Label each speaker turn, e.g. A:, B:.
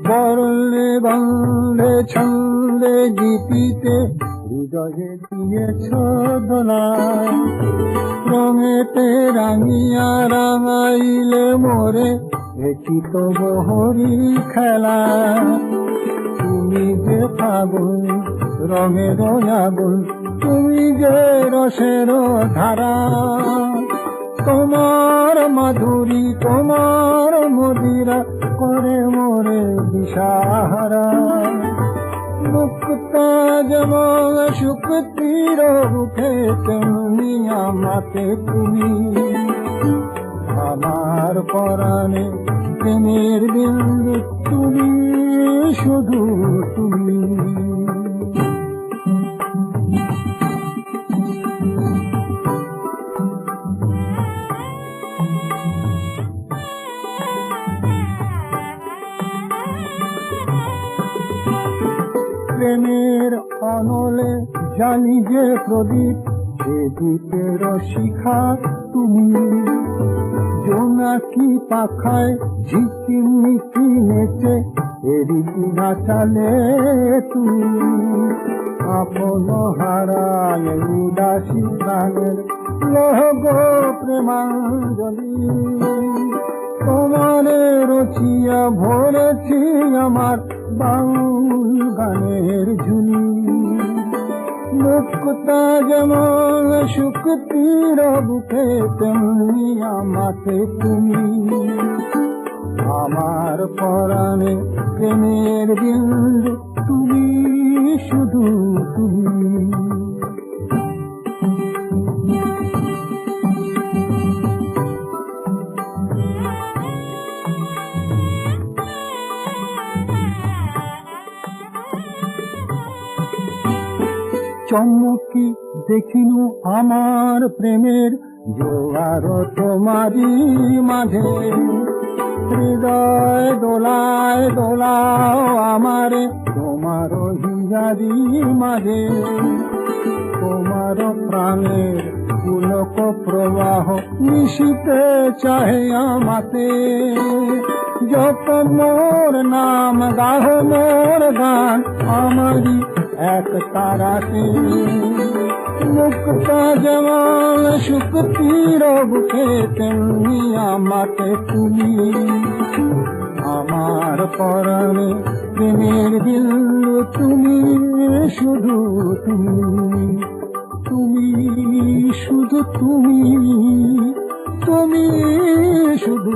A: বরলে বন্ধে ছন্দে গীতিতে হৃদয়ে দিয়েছ দোলা, রঙেতে রাঙিয়া রাঙাইলে মোরে দেখি তো বহরি খেলা। তুমি যে ফাগুন রঙের আগুন, তুমি যে রসের ধারা, তোমার মাধুরী তোমার মদিরা করে মোরে দিশাহারা। মুক্তা যেমন শুক্তির রূপে তেমনি আমাকে তুমি, আমার পরাণে প্রেমের বিন্দু তুমি, শুধু তুমি। প্রেমের অনলে জানি যে প্রদীপ, সে দ্বীপের শিখা তুমি। জোনাকি পাখায় ঝিকিমিকি নেচে এদিকে নাচালে তুমি। আপন হারায় উদাসী প্রাণের লহগ প্রেমাঞ্জলি, তোমারে রচিয়া ভরেছি আমার বাউল গানের ঝুলি। মুক্তা যেমন শুক্তির বুকে তেমনি আমাকে তুমি, আমার পরাণে প্রেমের বিন্দু তুমি, শুধু তুমি। চমকি দেখিনু আমার প্রেমের জোয়ার তোমারই মাঝে, হৃদয় দোলায় দোলাও আমারে তোমার হিজারি মাঝে। তোমার প্রাণের পুলক প্রবাহ মিশিতে চাহে আমাতে, যত মোর নাম গাহ মোর গান আমারি এক তারাতে। মুক্তা যেমন শুক্তির বুকে তেমনি আমাকে তুমি, আমার পরাণে প্রেমের বিন্দু তুমি, শুধু তুমি। তুমি শুধু তুমি, তুমি শুধু